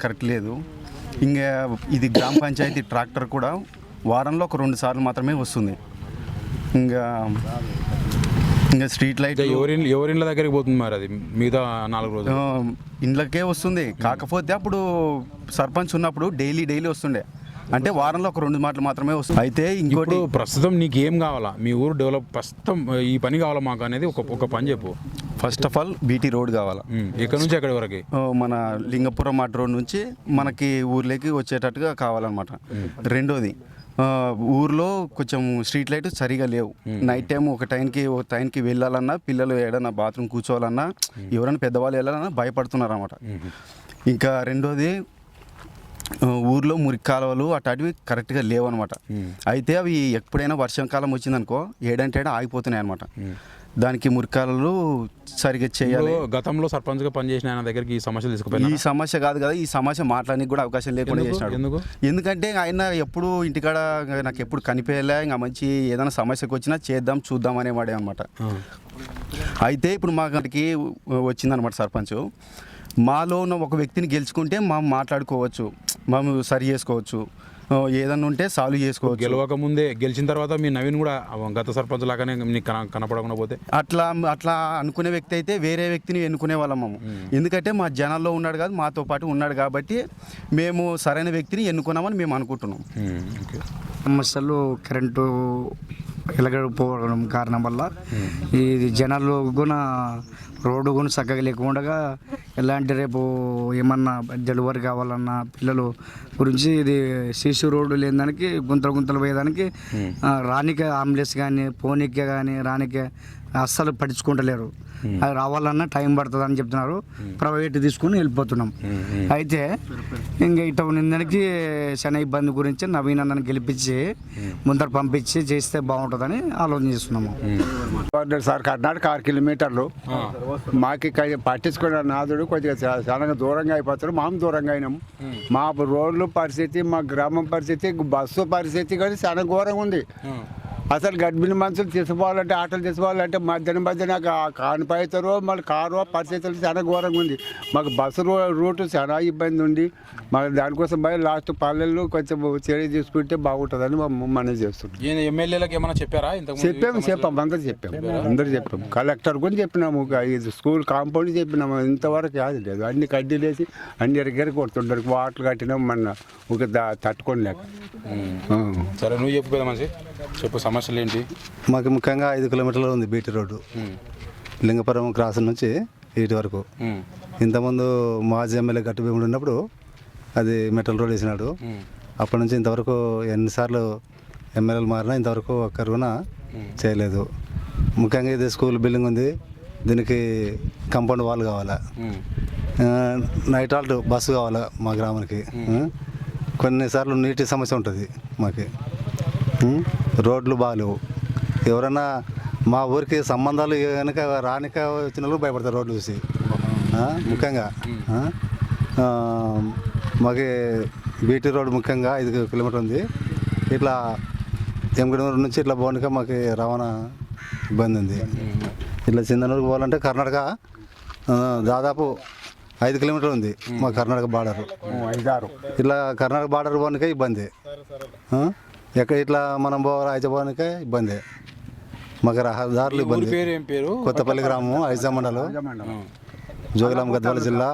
Correct లేదు. ఇంకా ఇది గ్రామ పంచాయతీ ట్రాక్టర్ కూడా వారంలో ఒక 2 సార్లు మాత్రమే వస్తుంది. ఇంకా స్ట్రీట్ లైట్ ఎవరిండ్ల దగ్గరికి పోతుంది మరి అది మిగతా 4 రోజులు ఇండ్లకే వస్తుంది. కాకపోతే అప్పుడు సర్పంచ్ ఉన్నప్పుడు డైలీ వస్తుండే, అంటే వారంలో ఒక 2 మాటలు మాత్రమే వస్తుంది. అయితే ఇంకోటి ప్రస్తుతం నీకు ఏం కావాలా, మీ ఊరు డెవలప్ ప్రస్తుతం ఈ పని కావాలా మాకు అనేది ఒక పని చెప్పు. First of all BT road కావాలా, ఇక్కడ నుంచి ఎక్కడి వరకు మన లింగపురం మట్ రోడ్ నుంచి మనకి ఊర్లోకి వచ్చేటట్టుగా కావాలన్నమాట. రెండోది ఊర్లో కొంచెం స్ట్రీట్ లైట్ సరిగా లేవు. నైట్ టైం ఒక టైంకి వెళ్ళాలన్నా, పిల్లలు ఏడన్నా బాత్రూమ్ కూర్చోవాలన్నా, ఎవరైనా పెద్దవాళ్ళు వెళ్ళాలన్నా భయపడుతున్నారు అన్నమాట. ఇంకా రెండోది ఊర్లో మురికి కాలువలు అట్లాంటివి కరెక్ట్గా లేవు అనమాట. అయితే అవి ఎప్పుడైనా వర్షాకాలం వచ్చిందనుకో ఏడంటే ఆగిపోతున్నాయి అనమాట. దానికి మురికాలు సరిగ్గా చేయాలి. గతంలో సర్పంచ్గా పనిచేసిన ఆయన దగ్గరికి ఈ సమస్యలు తీసుకుపోయి, ఈ సమస్య కాదు కదా, ఈ సమస్య మాట్లాడడానికి కూడా అవకాశం లేకుండా చేసినాడు. ఎందుకంటే ఆయన ఎప్పుడు ఇంటికాడ నాకు ఎప్పుడు కనిపించలే, ఇంకా మంచి ఏదైనా సమస్యకు వచ్చినా చూద్దాం అనేవాడే అనమాట. అయితే ఇప్పుడు మా గడికి వచ్చిందనమాట సర్పంచ్. మాలో ఉన్న ఒక వ్యక్తిని గెలుచుకుంటే మనం మాట్లాడుకోవచ్చు, మనం సరి చేసుకోవచ్చు, ఏదన్నా ఉంటే సాల్వ్ చేసుకోవచ్చు. గెలవక ముందే గెలిచిన తర్వాత మీ నవీన్ కూడా గత సర్పంచ్ లాగానే కనపడకుండా పోతే అట్లా అనుకునే వ్యక్తి అయితే వేరే వ్యక్తిని ఎన్నుకునే వాళ్ళము. ఎందుకంటే మా జనాల్లో ఉన్నాడు కాదు, మాతో పాటు ఉన్నాడు కాబట్టి మేము సరైన వ్యక్తిని ఎన్నుకున్నామని మేము అనుకుంటున్నాం. సమస్యలు కరెంటు ఎలగకపోవడం కారణం వల్ల ఈ జనాలు కూడా రోడ్డు కూడా చక్కగా లేకుండా ఎలాంటి రేపు ఏమన్నా డెలివరీ కావాలన్నా పిల్లలు గురించి ఇది సీసీ రోడ్డు లేని దానికి గుంతలు పోయేదానికి రానికే అంబులెన్స్ కానీ పోనీకే కానీ రానికే అస్సలు పట్టించుకుంటలేరు. అది రావాలన్నా టైం పడుతుంది అని చెప్తున్నారు. ప్రైవేట్ తీసుకుని వెళ్ళిపోతున్నాం. అయితే ఇంకా ఇట్లా నిందనికి చాలా ఇబ్బంది గురించి నవీన్ అన్నని గెలిపించి ముందర పంపించి చేస్తే బాగుంటుందని ఆలోచన చేస్తున్నాము. సార్ కర్ణాటక 6 కిలోమీటర్లు మాకు పట్టించుకున్న నాదుడు కొద్దిగా చాలా దూరంగా అయిపోతారు. మాము దూరంగా అయినాము. మా రోడ్లు పరిస్థితి, మా గ్రామం పరిస్థితి, బస్సు పరిస్థితి కానీ చాలా ఘోరంగా ఉంది. అసలు గర్భిణీ మనుషులు తీసుకోవాలంటే, ఆటోలు తీసుకోవాలంటే మధ్యన కానిపోతారో మళ్ళీ కారు పరిస్థితులు చాలా ఘోరంగా ఉంది. మాకు బస్సు రూటు చాలా ఇబ్బంది ఉంది. మాకు దానికోసం లాస్ట్ పల్లెల్లో కొంచెం చర్య తీసుకుంటే బాగుంటుందని మనం చేస్తున్నాం. ఎమ్మెల్యేలకు ఏమైనా చెప్పారా? అందరూ చెప్పాము. కలెక్టర్ కూడా చెప్పినాము, ఇది స్కూల్ కాంపౌండ్ చెప్పినాము. ఇంతవరకు యాది లేదు. అన్ని కడ్డీలేసి అన్ని ఎరగెర కొడుతుంటారు. వాటర్ కట్టినాం మన ఒక తట్టుకోలేక. సరే, నువ్వు చెప్పు కదా మనిషి, చెప్పు సమస్యలు ఏంటి? మాకు ముఖ్యంగా 5 కిలోమీటర్లు ఉంది బీటీ రోడ్డు, లింగపురం క్రాస్ నుంచి ఇటు వరకు. ఇంతకుముందు మాజీ ఎమ్మెల్యే గట్టు భీముడు ఉన్నప్పుడు అది మెటల్ రోడ్ వేసినాడు. అప్పటి నుంచి ఇంతవరకు ఎన్నిసార్లు ఎమ్మెల్యేలు మారినా ఇంతవరకు ఒక్కరు కూడా చేయలేదు. ముఖ్యంగా ఇది స్కూల్ బిల్డింగ్ ఉంది, దీనికి కాంపౌండ్ వాల్ కావాలా, నైట్ హాల్ట్ బస్సు కావాలా మా గ్రామానికి. కొన్నిసార్లు నీటి సమస్య ఉంటుంది మాకు. రోడ్లు బాగాలేవు. ఎవరైనా మా ఊరికి సంబంధాలు కనుక రానిక వచ్చిన వాళ్ళు భయపడతారు రోడ్లు చూసి. ముఖ్యంగా మాకు బీటీ రోడ్డు ముఖ్యంగా 5 కిలోమీటర్ ఉంది. ఇట్లా ఎంగడూరు నుంచి ఇట్లా పోనీక మాకు రవాణా ఇబ్బంది ఉంది. ఇట్లా చిందనూరుకు పోవాలంటే కర్ణాటక దాదాపు 5 కిలోమీటర్లు ఉంది మా కర్ణాటక బార్డర్. ఇట్లా కర్ణాటక బార్డర్ పోనీకే ఇబ్బంది. ఎక్కడ ఇట్లా మనం పోవాలి ఐజాబాద్కే ఇబ్బంది. మాకు రహదారులు ఇబ్బంది. కొత్తపల్లి గ్రామం, ఐజా మండలం, జోగులాంబ గద్వాల జిల్లా.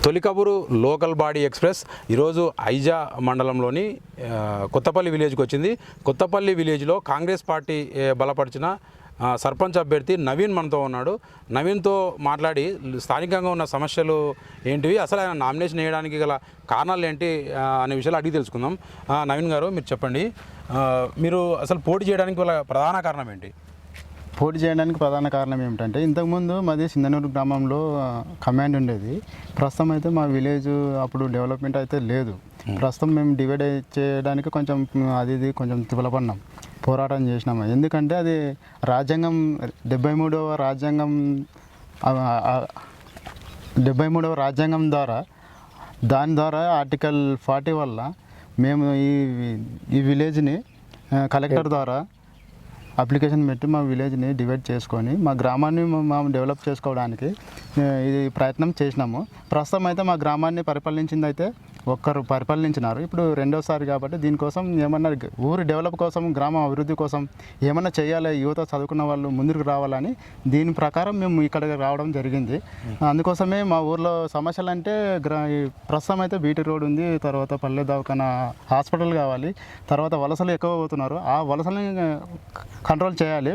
తొలి కబురు లోకల్ బాడీ ఎక్స్ప్రెస్ ఈరోజు ఐజా మండలంలోని కొత్తపల్లి విలేజ్కి వచ్చింది. కొత్తపల్లి విలేజ్లో కాంగ్రెస్ పార్టీ బలపరిచిన సర్పంచ్ అభ్యర్థి నవీన్ మనతో ఉన్నాడు. నవీన్తో మాట్లాడి స్థానికంగా ఉన్న సమస్యలు ఏంటివి, అసలు ఆయన నామినేషన్ వేయడానికి గల కారణాలు ఏంటి అనే విషయాలు అడిగి తెలుసుకుందాం. నవీన్ గారు, మీరు చెప్పండి, మీరు అసలు పోటీ చేయడానికి గల ప్రధాన కారణం ఏంటి? పోటీ చేయడానికి ప్రధాన కారణం ఏమిటంటే, ఇంతకుముందు మాది సింధనూరు గ్రామంలో కమాండ్ ఉండేది. ప్రస్తుతం అయితే మా విలేజ్ అప్పుడు డెవలప్మెంట్ అయితే లేదు. ప్రస్తుతం మేము డివైడ్ చేయడానికి కొంచెం ఇది కొంచెం తిప్పలపడినాం, పోరాటం చేసినాము. ఎందుకంటే అది రాజ్యాంగం 73వ రాజ్యాంగం ద్వారా దాని ద్వారా ఆర్టికల్ 40 వల్ల మేము ఈ విలేజ్ని కలెక్టర్ ద్వారా అప్లికేషన్ పెట్టి మా విలేజ్ని డివైడ్ చేసుకొని మా గ్రామాన్ని మేము డెవలప్ చేసుకోవడానికి ఇది ప్రయత్నం చేసినాము. ప్రస్తుతం అయితే మా గ్రామాన్ని పరిపాలించింది అయితే ఒక్కరు పరిపాలించినారు. ఇప్పుడు రెండోసారి కాబట్టి దీనికోసం ఏమన్నా ఊరి డెవలప్ కోసం, గ్రామం అభివృద్ధి కోసం ఏమన్నా చేయాలి, యువత చదువుకున్న వాళ్ళు ముందుకు రావాలని దీని ప్రకారం మేము ఇక్కడికి రావడం జరిగింది. అందుకోసమే మా ఊర్లో సమస్యలు అంటే ప్రస్తుతం అయితే బీటీ రోడ్ ఉంది, తర్వాత పల్లె దవాఖానా హాస్పిటల్ కావాలి, తర్వాత వలసలు ఎక్కువ పోతున్నారు, ఆ వలసలని కంట్రోల్ చేయాలి.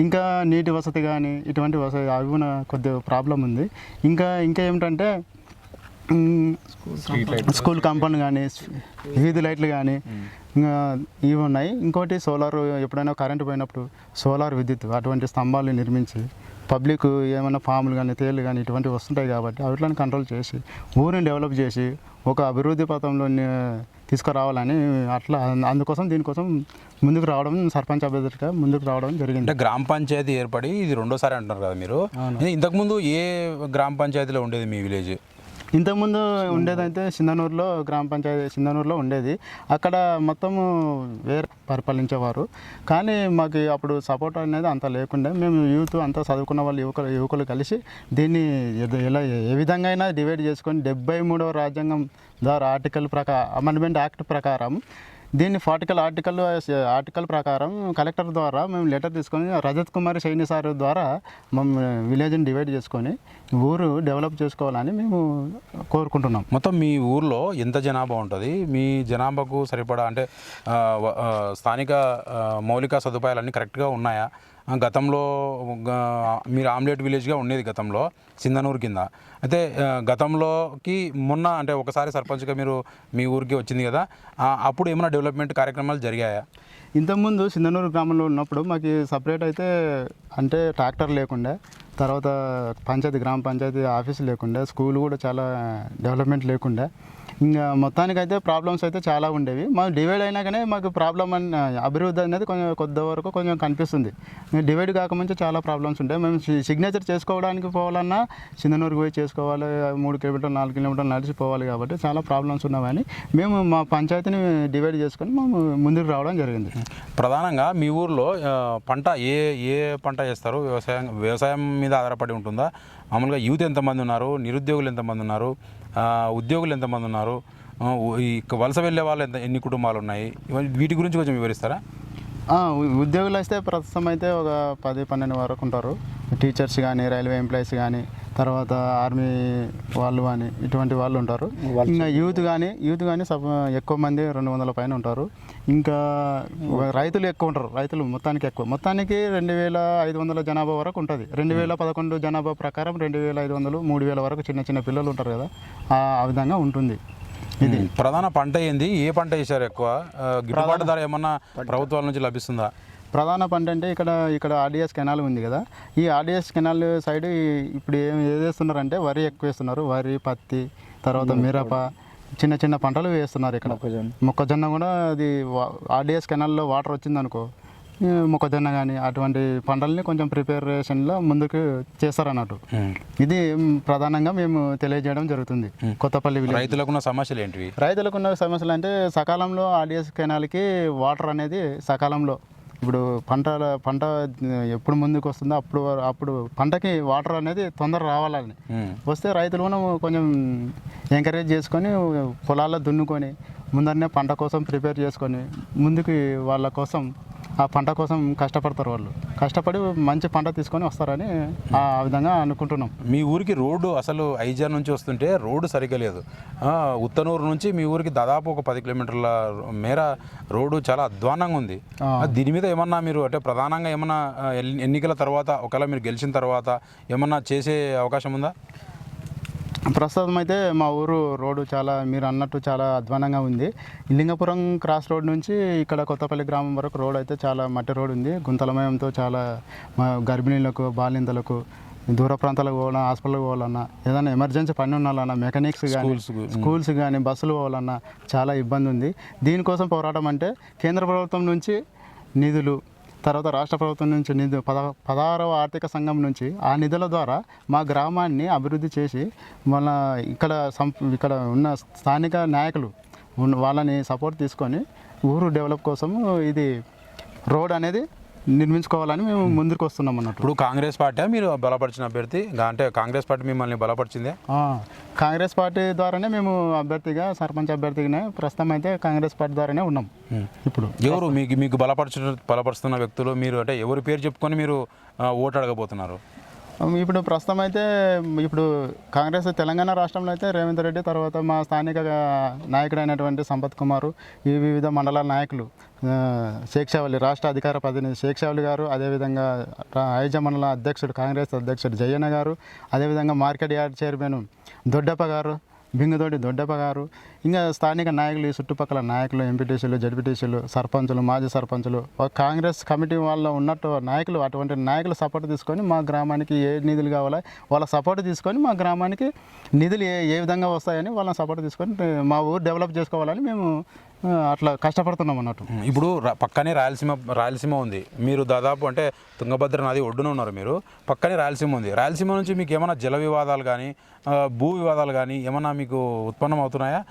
ఇంకా నీటి వసతి కానీ ఇటువంటి వసతి అవి కొద్దిగా ప్రాబ్లం ఉంది. ఇంకా ఏమిటంటే స్కూల్ కాంపౌండ్ కానీ వీధి లైట్లు కానీ ఇవి ఉన్నాయి. ఇంకోటి సోలార్, ఎప్పుడైనా కరెంటు పోయినప్పుడు సోలార్ విద్యుత్ అటువంటి స్తంభాలు నిర్మించి పబ్లిక్ ఏమైనా పాములు కానీ తేళ్ళు కానీ ఇటువంటివి వస్తుంటాయి కాబట్టి వాటిని కంట్రోల్ చేసి ఊరిని డెవలప్ చేసి ఒక అభివృద్ధి పథంలో తీసుకురావాలని అట్లా అందుకోసం దీనికోసం ముందుకు రావడం, సర్పంచ్ అభ్యర్థిగా ముందుకు రావడం జరిగింది. అంటే గ్రామ పంచాయతీ ఏర్పడి ఇది రెండోసారి అంటున్నారు కదా మీరు. ఇంతకుముందు ఏ గ్రామ పంచాయతీలో ఉండేది మీ విలేజ్? ఇంతకుముందు ఉండేదైతే సింధనూరులో గ్రామ పంచాయతీ సింధనూరులో ఉండేది. అక్కడ మొత్తము వేరే పరిపాలించేవారు. కానీ మాకు అప్పుడు సపోర్ట్ అనేది అంత లేకుండే. మేము యూత్ అంతా చదువుకున్న వాళ్ళు యువకులు కలిసి దీన్ని ఎలా ఏ విధంగా అయినా డివైడ్ చేసుకొని 73వ రాజ్యాంగం ద్వారా అమెండ్మెంట్ యాక్ట్ ప్రకారం దీన్ని 40 ఆర్టికల్ ప్రకారం కలెక్టర్ ద్వారా మేము లెటర్ తీసుకొని రజత్ కుమార్ సైని సార్ ద్వారా మేము విలేజ్ని డివైడ్ చేసుకొని ఊరు డెవలప్ చేసుకోవాలని మేము కోరుకుంటున్నాం. మొత్తం మీ ఊర్లో ఎంత జనాభా ఉంటుంది? మీ జనాభాకు సరిపడా అంటే స్థానిక మౌలిక సదుపాయాలన్నీ కరెక్ట్గా ఉన్నాయా? గతంలో మీరు ఆమ్లెట్ విలేజ్గా ఉండేది గతంలో సింధనూరు కింద. అయితే గతంలోకి మొన్న అంటే ఒకసారి సర్పంచ్గా మీరు మీ ఊరికి వచ్చింది కదా, అప్పుడు ఏమైనా డెవలప్మెంట్ కార్యక్రమాలు జరిగాయా? ఇంతకుముందు సింధనూరు గ్రామంలో ఉన్నప్పుడు మాకు సపరేట్ అయితే అంటే ట్రాక్టర్ లేకుండే, తర్వాత గ్రామ పంచాయతీ ఆఫీస్ లేకుండే, స్కూల్ కూడా చాలా డెవలప్మెంట్ లేకుండే. ఇంకా మొత్తానికైతే ప్రాబ్లమ్స్ అయితే చాలా ఉండేవి. మాకు డివైడ్ అయినా కానీ మాకు ప్రాబ్లం అభివృద్ధి అనేది కొద్ది వరకు కొంచెం కనిపిస్తుంది. డివైడ్ కాకముందు చాలా ప్రాబ్లమ్స్ ఉంటాయి. మేము సిగ్నేచర్ చేసుకోవడానికి పోవాలన్నా సింధనూరుకి పోయి చేసుకోవాలి, 3 కిలోమీటర్లు 4 కిలోమీటర్లు నడిచిపోవాలి. కాబట్టి చాలా ప్రాబ్లమ్స్ ఉన్నామని మేము మా పంచాయతీని డివైడ్ చేసుకొని మేము ముందుకు రావడం జరిగింది. ప్రధానంగా మీ ఊర్లో పంట ఏ పంట చేస్తారు? వ్యవసాయం మీద ఆధారపడి ఉంటుందా? మామూలుగా యూత్ ఎంతమంది ఉన్నారు? నిరుద్యోగులు ఎంతమంది ఉన్నారు? ఉద్యోగులు ఎంతమంది ఉన్నారు? ఈ వలస వెళ్ళే వాళ్ళు ఎన్ని కుటుంబాలు ఉన్నాయి? వీటి గురించి కొంచెం వివరిస్తారా? ఉద్యోగులు అయితే ప్రస్తుతం అయితే ఒక 10-12 వరకు ఉంటారు. టీచర్స్ కానీ, రైల్వే ఎంప్లాయీస్ కానీ, తర్వాత ఆర్మీ వాళ్ళు కానీ ఇటువంటి వాళ్ళు ఉంటారు. ఇంకా యూత్ కానీ ఎక్కువ మంది 200 పైన ఉంటారు. ఇంకా రైతులు ఎక్కువ ఉంటారు. రైతులు మొత్తానికి 2500 జనాభా వరకు ఉంటుంది. 2011 జనాభా ప్రకారం 2500, 3000 వరకు చిన్న పిల్లలు ఉంటారు కదా, ఆ విధంగా ఉంటుంది. ఇది ప్రధాన పంట ఏంది? ఏ పంట వేసారు? ఎక్కువ గిట్టుబాటు ధర ఏమన్నా ప్రభుత్వాల నుంచి లభిస్తుందా? ప్రధాన పంట అంటే ఇక్కడ ఆర్డిఎస్ కెనాల్ ఉంది కదా, ఈ ఆర్డిఎస్ కెనాల్ సైడ్ ఇప్పుడు ఏది వేస్తున్నారంటే వరి ఎక్కువ వేస్తున్నారు. వరి, పత్తి, తర్వాత మిరప, చిన్న పంటలు వేస్తున్నారు. ఇక్కడ మొక్కజొన్న కూడా అది ఆర్డిఎస్ కెనాల్లో వాటర్ వచ్చిందనుకో, మొక్కజొన్న కానీ అటువంటి పంటల్ని కొంచెం ప్రిపరేషన్లో ముందుకు చేస్తారన్నట్టు. ఇది ప్రధానంగా మేము తెలియజేయడం జరుగుతుంది. కొత్తపల్లి విలేజ్ రైతులకున్న సమస్యలు ఏంటివి? రైతులకున్న సమస్యలు అంటే సకాలంలో ఆర్డిఎస్ కెనాల్కి వాటర్ అనేది సకాలంలో, ఇప్పుడు పంట ఎప్పుడు ముందుకు వస్తుందో అప్పుడు పంటకి వాటర్ అనేది తొందర రావాలని వస్తే రైతులు కూడా కొంచెం ఎంకరేజ్ చేసుకొని పొలాల్లో దున్నుకొని ముందరనే పంట కోసం ప్రిపేర్ చేసుకొని ముందుకి వాళ్ళ కోసం ఆ పంట కోసం కష్టపడతారు. వాళ్ళు కష్టపడి మంచి పంట తీసుకొని వస్తారని ఆ విధంగా అనుకుంటున్నాం. మీ ఊరికి రోడ్డు అసలు ఐజా నుంచి వస్తుంటే రోడ్డు సరిగ్గా లేదు. ఉత్తనూరు నుంచి మీ ఊరికి దాదాపు ఒక 10 కిలోమీటర్ల మేర రోడ్డు చాలా అధ్వానంగా ఉంది. దీని మీద ఏమన్నా మీరు అంటే ప్రధానంగా ఏమన్నా ఎన్నికల తర్వాత ఒకవేళ మీరు గెలిచిన తర్వాత ఏమన్నా చేసే అవకాశం ఉందా? ప్రస్తుతం అయితే మా ఊరు రోడ్డు చాలా మీరు అన్నట్టు చాలా అధ్వానంగా ఉంది. లింగపురం క్రాస్ రోడ్ నుంచి ఇక్కడ కొత్తపల్లి గ్రామం వరకు రోడ్ అయితే చాలా మట్టి రోడ్ ఉంది. గుంతలమయంతో చాలా గర్భిణీలకు, బాలింతలకు, దూర ప్రాంతాలకు పోవాలన్నా, హాస్పిటల్కి పోవాలన్నా, ఏదైనా ఎమర్జెన్సీ పని ఉండాలన్నా, మెకానిక్స్ కానీ స్కూల్స్ కానీ బస్సులు పోవాలన్నా చాలా ఇబ్బంది ఉంది. దీనికోసం పోరాటం అంటే కేంద్ర ప్రభుత్వం నుంచి నిధులు, తర్వాత రాష్ట్ర ప్రభుత్వం నుంచి నిధులు 16వ ఆర్థిక సంఘం నుంచి ఆ నిధుల ద్వారా మా గ్రామాన్ని అభివృద్ధి చేసి మన ఇక్కడ ఉన్న స్థానిక నాయకులు వాళ్ళని సపోర్ట్ తీసుకొని ఊరు డెవలప్ కోసం ఇది రోడ్ అనేది నిర్మించుకోవాలని మేము ముందుకు వస్తున్నాం అన్నట్టు. ఇప్పుడు కాంగ్రెస్ పార్టీ మీరు బలపరిచిన అభ్యర్థి అంటే కాంగ్రెస్ పార్టీ మిమ్మల్ని బలపరిచిందే? కాంగ్రెస్ పార్టీ ద్వారానే మేము అభ్యర్థిగా, సర్పంచ్ అభ్యర్థిగానే ప్రస్తుతం అయితే కాంగ్రెస్ పార్టీ ద్వారానే ఉన్నాం. ఇప్పుడు ఎవరు మీకు బలపరుస్తున్న వ్యక్తులు మీరు అంటే ఎవరి పేరు చెప్పుకొని మీరు ఓటు అడగబోతున్నారు? ఇప్పుడు ప్రస్తుతం అయితే ఇప్పుడు కాంగ్రెస్ తెలంగాణ రాష్ట్రంలో అయితే రేవంత్ రెడ్డి, తర్వాత మా స్థానిక నాయకుడైనటువంటి సంపత్ కుమారు, ఈ వివిధ మండలాల నాయకులు శేక్షావళి రాష్ట్ర అధికార ప్రతినిధి శేక్షావళి గారు, అదేవిధంగా ఐజా మండల అధ్యక్షుడు కాంగ్రెస్ అధ్యక్షుడు జయన్న గారు, అదేవిధంగా మార్కెట్ యార్డ్ చైర్మన్ దొడ్డప్ప గారు, బింగుతోటి దొడ్డప్ప గారు, ఇంకా స్థానిక నాయకులు, ఈ చుట్టుపక్కల నాయకులు, ఎంపీటీసీలు, జడ్పీటీసీలు, సర్పంచులు, మాజీ సర్పంచులు, కాంగ్రెస్ కమిటీ వాళ్ళ ఉన్నట్టు నాయకులు, అటువంటి నాయకులు సపోర్ట్ తీసుకొని మా గ్రామానికి ఏ నిధులు కావాలో వాళ్ళ సపోర్ట్ తీసుకొని మా గ్రామానికి నిధులు ఏ విధంగా వస్తాయని వాళ్ళని సపోర్ట్ తీసుకొని మా ఊరు డెవలప్ చేసుకోవాలని మేము అట్లా కష్టపడుతున్నాం అన్నట్టు. ఇప్పుడు పక్కనే రాయలసీమ ఉంది. మీరు దాదాపు అంటే తుంగభద్ర నది ఒడ్డున ఉన్నారు. మీరు పక్కనే రాయలసీమ ఉంది. రాయలసీమ నుంచి మీకు ఏమైనా జల వివాదాలు కానీ, భూ వివాదాలు కానీ ఏమైనా మీకు ఉత్పన్నం అవుతున్నాయా?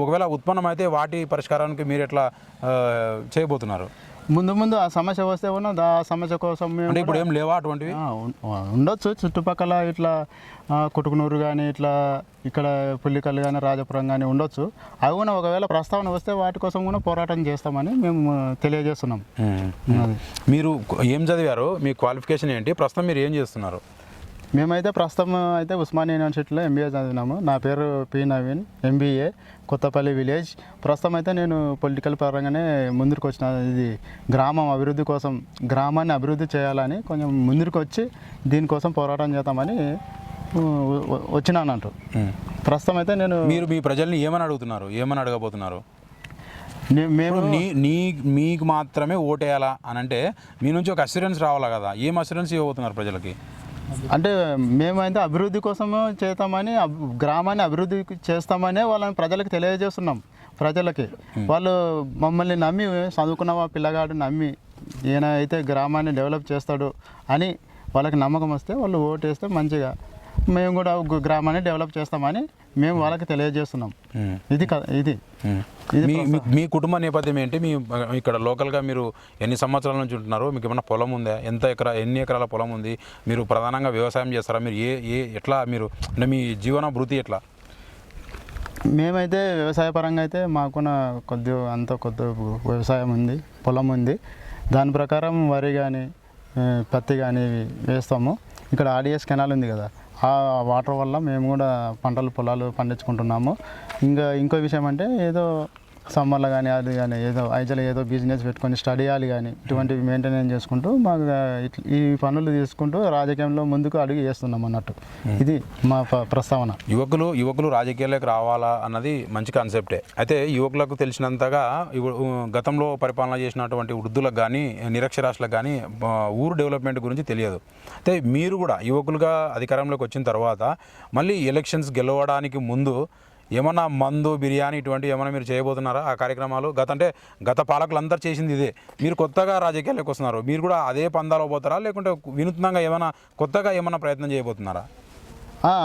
ఒకవేళ ఉత్పన్నం అయితే వాటి పరిష్కారానికి మీరు ఎట్లా చేయబోతున్నారు? ముందు ఆ సమస్య వస్తే ఉన్నది, ఆ సమస్య కోసం అంటే ఇప్పుడు ఏం లేవా అటువంటివి? ఉండొచ్చు. చుట్టుపక్కల ఇట్లా కుటుకునూరు కానీ, ఇట్లా ఇక్కడ పుల్లికల్లు కానీ, రాజపురం కానీ ఉండొచ్చు. అవి కూడా ఒకవేళ ప్రస్తావన వస్తే వాటి కోసం కూడా పోరాటం చేస్తామని మేము తెలియజేస్తున్నాం. మీరు ఏం చదివారు? మీ క్వాలిఫికేషన్ ఏంటి? ప్రస్తుతం మీరు ఏం చేస్తున్నారు? మేమైతే ప్రస్తుతం అయితే ఉస్మానియా యూనివర్సిటీలో ఎంబీఏ చదివినాము. నా పేరు P Naveen, MBA, Kothapalli village. ప్రస్తుతం అయితే నేను పొలిటికల్ పరంగానే ముందుకు వచ్చిన. ఇది గ్రామం అభివృద్ధి కోసం, గ్రామాన్ని అభివృద్ధి చేయాలని కొంచెం ముందుకు వచ్చి దీనికోసం పోరాటం చేద్దామని వచ్చినానంటూ. ప్రస్తుతం అయితే నేను మీ ప్రజల్ని ఏమని అడుగుతున్నారు? ఏమని అడగబోతున్నారు? మేము మీకు మాత్రమే ఓటేయాలా అని అంటే మీ నుంచి ఒక అస్యూరెన్స్ రావాలా కదా? ఏం అస్యూరెన్స్ ఇవ్వబోతున్నారు ప్రజలకి? అంటే మేమైతే అభివృద్ధి కోసము చేస్తామని, గ్రామాన్ని అభివృద్ధి చేస్తామనే వాళ్ళని ప్రజలకు తెలియజేస్తున్నాం. ప్రజలకి వాళ్ళు మమ్మల్ని నమ్మి, చదువుకున్న పిల్లగాడు నమ్మి ఈయన అయితే గ్రామాన్ని డెవలప్ చేస్తాడు అని వాళ్ళకి నమ్మకం వస్తే వాళ్ళు ఓటు వేస్తే మంచిగా మేము కూడా గ్రామాన్ని డెవలప్ చేస్తామని మేము వాళ్ళకి తెలియజేస్తున్నాం. ఇది మీ కుటుంబ నేపథ్యం ఏంటి? మీ ఇక్కడ లోకల్గా మీరు ఎన్ని సంవత్సరాల నుంచి ఉంటున్నారు? మీకు ఏమైనా పొలం ఉందా? ఎన్ని ఎకరాల పొలం ఉంది? మీరు ప్రధానంగా వ్యవసాయం చేస్తారా? మీరు ఎట్లా మీరు అంటే మీ జీవన భృతి ఎట్లా? మేమైతే వ్యవసాయ పరంగా అయితే మాకున్న కొద్ది వ్యవసాయం ఉంది, పొలం ఉంది. దాని ప్రకారం వరి కానీ, పత్తి కానీ వేస్తాము. ఇక్కడ ఆర్డిఎస్ కెనాల్ ఉంది కదా, ఆ వాటర్ వల్ల మేము కూడా పొలాలు పండించుకుంటున్నాము. ఇంకో విషయం అంటే ఏదో సమ్మర్లో కానీ అది కానీ ఏదో ఐజాలో ఏదో బిజినెస్ పెట్టుకొని స్టడీ చేయాలి కానీ ఇటువంటివి మెయింటెనెన్స్ చేసుకుంటూ మాకు ఈ పనులు తీసుకుంటూ రాజకీయంలో ముందుకు అడుగు వేస్తున్నాం అన్నట్టు. ఇది మా ప్రస్తావన. యువకులు రాజకీయాలకు రావాలా అన్నది మంచి కాన్సెప్టే. అయితే యువకులకు తెలిసినంతగా గతంలో పరిపాలన చేసినటువంటి వృద్ధులకు కానీ, నిరక్షరాస్యులకు కానీ ఊరు డెవలప్మెంట్ గురించి తెలియదు. అయితే మీరు కూడా యువకులుగా అధికారంలోకి వచ్చిన తర్వాత మళ్ళీ ఎలక్షన్స్ గెలవడానికి ముందు ఏమన్నా మందు, బిర్యానీ ఇటువంటివి ఏమైనా మీరు చేయబోతున్నారా? ఆ కార్యక్రమాలు గత పాలకులు అందరూ చేసింది ఇదే. మీరు కొత్తగా రాజకీయాల్లోకి వస్తున్నారు. మీరు కూడా అదే పందాలో పోతారా, లేకుంటే వినూత్నంగా ఏమైనా కొత్తగా ఏమైనా ప్రయత్నం చేయబోతున్నారా?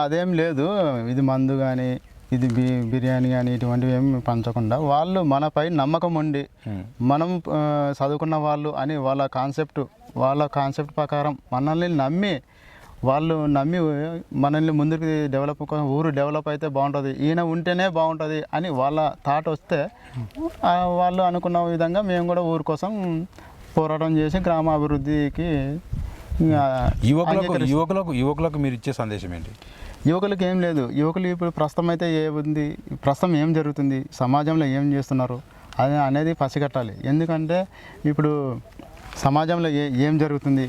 అదేం లేదు. ఇది మందు కానీ, ఇది బిర్యానీ కానీ ఇటువంటివి ఏమి పంచకుండా వాళ్ళు మనపై నమ్మకం ఉండి మనం చదువుకున్న వాళ్ళు అని వాళ్ళ కాన్సెప్ట్ ప్రకారం మనల్ని నమ్మి మనల్ని ముందుకు ఊరు డెవలప్ అయితే బాగుంటుంది, ఈయన ఉంటేనే బాగుంటుంది అని వాళ్ళ థాట్ వస్తే వాళ్ళు అనుకున్న విధంగా మేము కూడా ఊరు కోసం పోరాటం చేసి గ్రామ అభివృద్ధికి యువకులకు మీరు ఇచ్చే సందేశం ఏంటి? యువకులకు ఏం లేదు. యువకులు ఇప్పుడు ప్రస్తుతం అయితే ఏముంది, ప్రస్తుతం ఏం జరుగుతుంది, సమాజంలో ఏం చేస్తున్నారు అనేది పసిగట్టాలి. ఎందుకంటే ఇప్పుడు సమాజంలో ఏం జరుగుతుంది,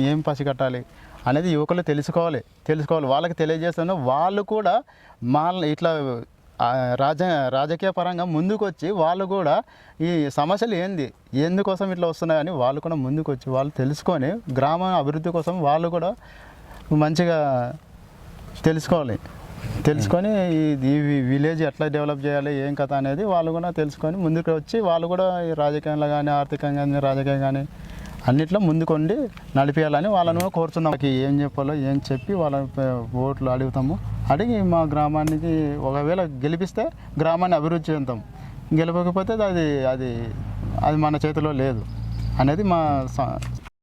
ఏం పసిగట్టాలి అనేది యువకులు తెలుసుకోవాలి. వాళ్ళకి తెలియజేస్తున్న వాళ్ళు కూడా ఇట్లా రాజకీయ పరంగా ముందుకు వచ్చి వాళ్ళు కూడా ఈ సమస్యలు ఎందుకోసం ఇట్లా వస్తున్నాయని వాళ్ళు కూడా ముందుకు వచ్చి వాళ్ళు తెలుసుకొని గ్రామ అభివృద్ధి కోసం వాళ్ళు కూడా మంచిగా తెలుసుకొని ఈ విలేజ్ ఎట్లా డెవలప్ చేయాలి, ఏం కథ అనేది వాళ్ళు కూడా తెలుసుకొని ముందుకు వచ్చి వాళ్ళు కూడా ఈ రాజకీయంలో కానీ, ఆర్థికంగా కానీ, రాజకీయం కానీ అన్నిట్లో ముందుకొండి నడిపేయాలని వాళ్ళను కోరుతున్నాం. ఏం చెప్పాలో ఏం చెప్పి వాళ్ళ ఓట్లు అడుగుతాము. అడిగి మా గ్రామానికి ఒకవేళ గెలిపిస్తే గ్రామాన్ని అభివృద్ధి చేద్దాం, గెలవకపోతే అది మన చేతిలో లేదు అనేది మా